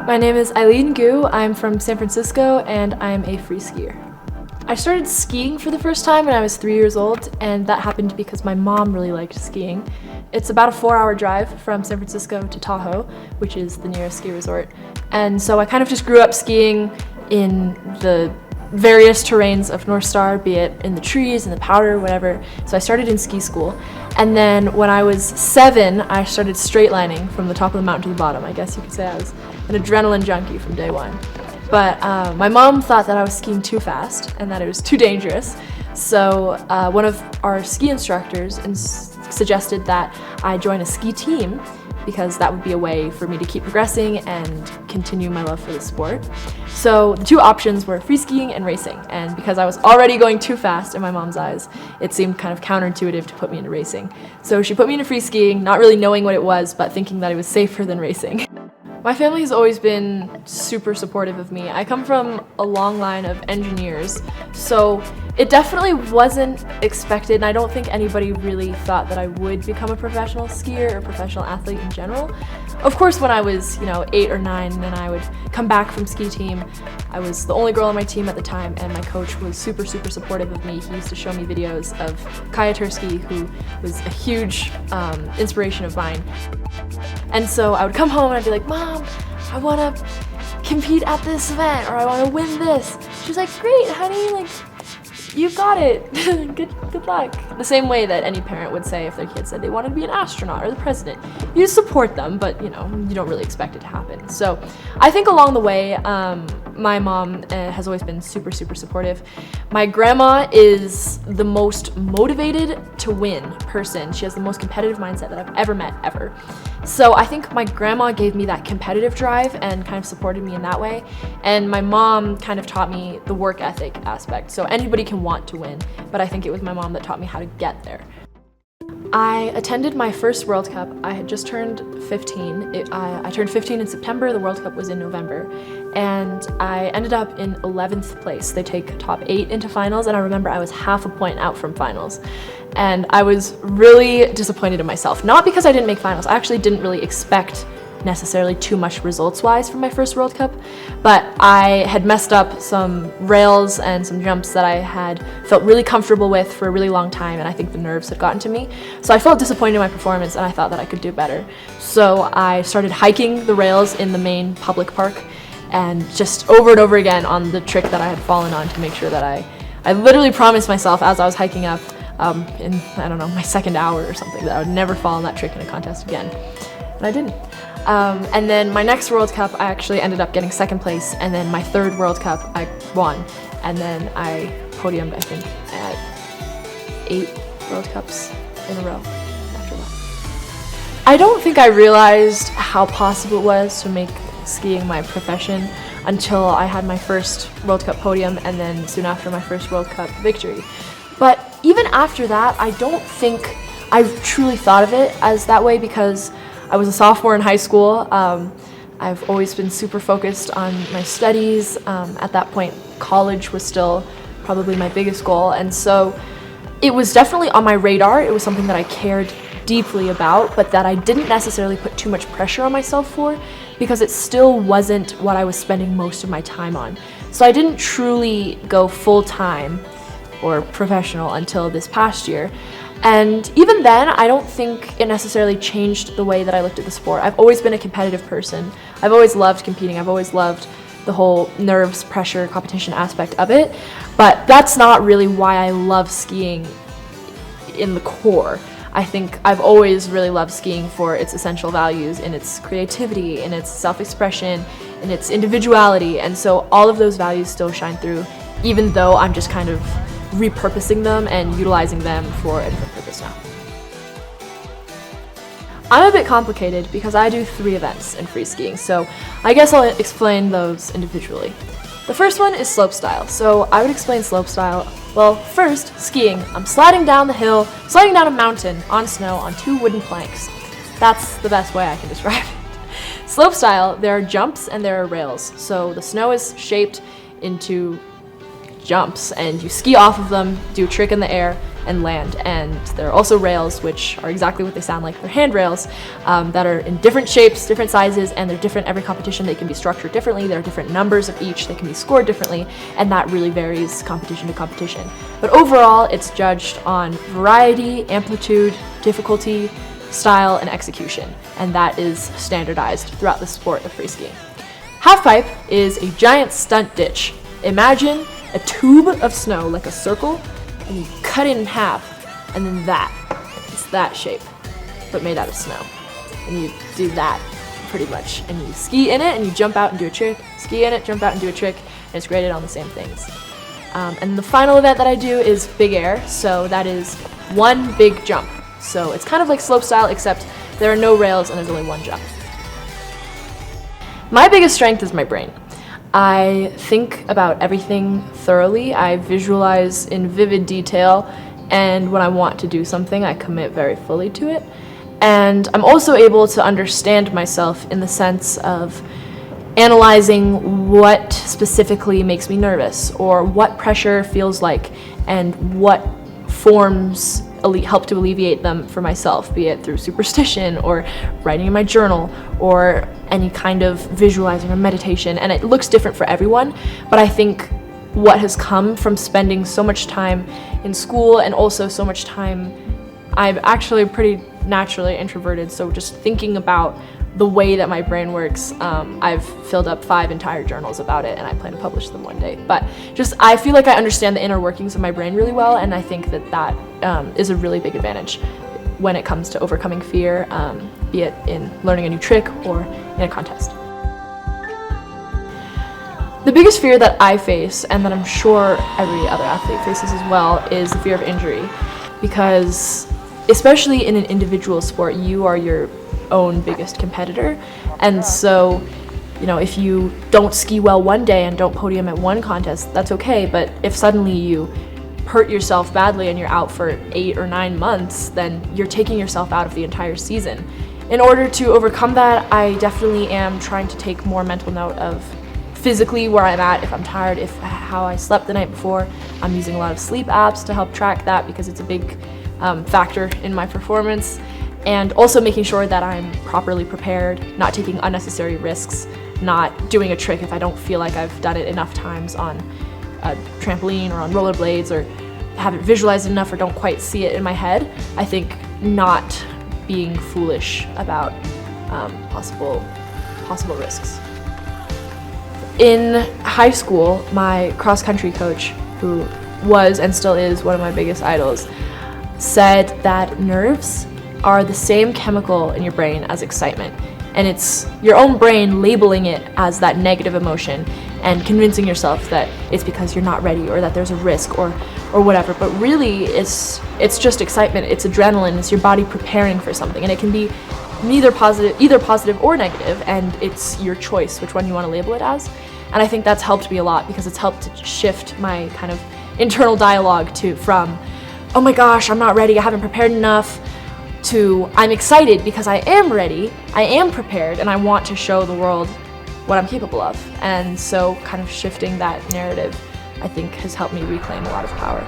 My name is Eileen Gu. I'm from San Francisco and I'm a free skier. I started skiing for the first time when I was 3 years old, and that happened because my mom really liked skiing. It's about a 4-hour drive from San Francisco to Tahoe, which is the nearest ski resort. And so I kind of just grew up skiing in the various terrains of North Star, be it in the trees, in the powder, whatever. So I started in ski school. And then when I was 7, I started straight lining from the top of the mountain to the bottom. I guess you could say I was an adrenaline junkie from day one. But my mom thought that I was skiing too fast and that it was too dangerous. So one of our ski instructors suggested that I join a ski team because that would be a way for me to keep progressing and continue my love for the sport. So the two options were free skiing and racing. And because I was already going too fast in my mom's eyes, it seemed kind of counterintuitive to put me into racing. So she put me into free skiing, not really knowing what it was, but thinking that it was safer than racing. My family has always been super supportive of me. I come from a long line of engineers, so it definitely wasn't expected, and I don't think anybody really thought that I would become a professional skier or professional athlete in general. Of course, when I was, 8 or 9 and I would come back from ski team, I was the only girl on my team at the time, and my coach was super supportive of me. He used to show me videos of Kaya Tursky, who was a huge inspiration of mine. And so I would come home and I'd be like, "Mom, I want to compete at this event, or I want to win this." She was like, "Great, honey, you got it. good luck." The same way that any parent would say if their kid said they wanted to be an astronaut or the president. You support them, but you don't really expect it to happen. So I think along the way, my mom has always been super supportive. My grandma is the most motivated to win person. She has the most competitive mindset that I've ever met, ever. So I think my grandma gave me that competitive drive and kind of supported me in that way. And my mom kind of taught me the work ethic aspect. So anybody can want to win, but I think it was my mom that taught me how to get there. I attended my first World Cup. I had just turned 15. I turned 15 in September, the World Cup was in November, and I ended up in 11th place. They take top 8 into finals, and I remember I was half a point out from finals. And I was really disappointed in myself. Not because I didn't make finals, I actually didn't really expect necessarily too much results-wise from my first World Cup, but I had messed up some rails and some jumps that I had felt really comfortable with for a really long time, and I think the nerves had gotten to me. So I felt disappointed in my performance, and I thought that I could do better. So I started hiking the rails in the main public park, and just over and over again on the trick that I had fallen on to make sure that I literally promised myself as I was hiking up in, my second hour or something, that I would never fall on that trick in a contest again. And I didn't. And then my next World Cup, I actually ended up getting 2nd place, and then my 3rd World Cup, I won. And then I podiumed, I think, at 8 World Cups in a row after that. I don't think I realized how possible it was to make skiing my profession until I had my first World Cup podium, and then soon after my first World Cup victory. But even after that, I don't think I truly thought of it as that way, because I was a sophomore in high school. I've always been super focused on my studies. At that point, college was still probably my biggest goal. And so it was definitely on my radar. It was something that I cared deeply about, but that I didn't necessarily put too much pressure on myself for, because it still wasn't what I was spending most of my time on. So I didn't truly go full-time or professional until this past year. And even then, I don't think it necessarily changed the way that I looked at the sport. I've always been a competitive person. I've always loved competing. I've always loved the whole nerves, pressure, competition aspect of it. But that's not really why I love skiing in the core. I think I've always really loved skiing for its essential values, in its creativity, in its self-expression, in its individuality. And so all of those values still shine through, even though I'm just kind of repurposing them and utilizing them for a different purpose now. I'm a bit complicated because I do 3 events in free skiing, so I guess I'll explain those individually. The first one is slopestyle. So I would explain slopestyle. Well, first, skiing. I'm sliding down the hill, sliding down a mountain on snow on 2 wooden planks. That's the best way I can describe it. Slopestyle, there are jumps and there are rails. So the snow is shaped into jumps, and you ski off of them, do a trick in the air, and land. And there are also rails, which are exactly what they sound like. They're handrails that are in different shapes, different sizes, and they're different every competition. They can be structured differently. There are different numbers of each. They can be scored differently, and that really varies competition to competition. But overall, it's judged on variety, amplitude, difficulty, style, and execution, and that is standardized throughout the sport of free skiing. Halfpipe is a giant stunt ditch. Imagine a tube of snow, like a circle, and you cut it in half, and then it's that shape, but made out of snow. And you do that pretty much, and you ski in it, and you jump out and do a trick, ski in it, jump out and do a trick, and it's graded on the same things. And the final event that I do is big air, so that is one big jump. So it's kind of like slopestyle, except there are no rails and there's only one jump. My biggest strength is my brain. I think about everything thoroughly. I visualize in vivid detail, and when I want to do something, I commit very fully to it. And I'm also able to understand myself in the sense of analyzing what specifically makes me nervous, or what pressure feels like, and what forms help to alleviate them for myself, be it through superstition or writing in my journal or any kind of visualizing or meditation. And it looks different for everyone, but I think what has come from spending so much time in school, and also so much time, I'm actually pretty naturally introverted, so just thinking about the way that my brain works, I've filled up 5 entire journals about it, and I plan to publish them one day. But I feel like I understand the inner workings of my brain really well, and I think that is a really big advantage when it comes to overcoming fear, be it in learning a new trick or in a contest. The biggest fear that I face, and that I'm sure every other athlete faces as well, is the fear of injury. Because especially in an individual sport, you are your own biggest competitor, and so if you don't ski well one day and don't podium at one contest, that's okay. But if suddenly you hurt yourself badly and you're out for 8 or 9 months, then you're taking yourself out of the entire season. In order to overcome that, I definitely am trying to take more mental note of physically where I'm at, if I'm tired, how I slept the night before. I'm using a lot of sleep apps to help track that, because it's a big factor in my performance. And also making sure that I'm properly prepared, not taking unnecessary risks, not doing a trick if I don't feel like I've done it enough times on a trampoline or on rollerblades, or haven't visualized enough or don't quite see it in my head. I think not being foolish about possible risks. In high school, my cross-country coach, who was and still is one of my biggest idols, said that nerves are the same chemical in your brain as excitement, and it's your own brain labeling it as that negative emotion and convincing yourself that it's because you're not ready, or that there's a risk, or whatever. But really, it's just excitement. It's adrenaline. It's your body preparing for something, and it can be either positive or negative, and it's your choice which one you want to label it as. And I think that's helped me a lot, because it's helped to shift my kind of internal dialogue from, oh my gosh, I'm not ready, I haven't prepared enough, to I'm excited because I am ready, I am prepared, and I want to show the world what I'm capable of. And so kind of shifting that narrative, I think, has helped me reclaim a lot of power.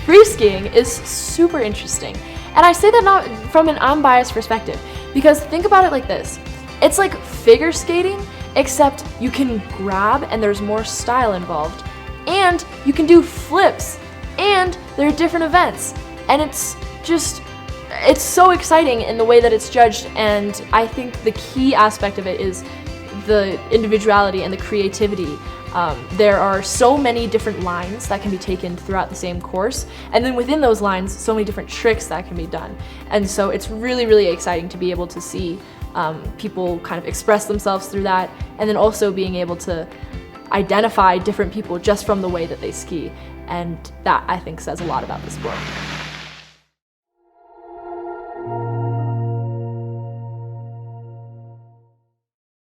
Free skiing is super interesting, and I say that not from an unbiased perspective, because think about it like this. It's like figure skating, except you can grab and there's more style involved, and you can do flips, and there are different events, and it's so exciting in the way that it's judged. And I think the key aspect of it is the individuality and the creativity. There are so many different lines that can be taken throughout the same course, and then within those lines, so many different tricks that can be done. And so it's really, really exciting to be able to see people kind of express themselves through that, and then also being able to identify different people just from the way that they ski. And that, I think, says a lot about the sport.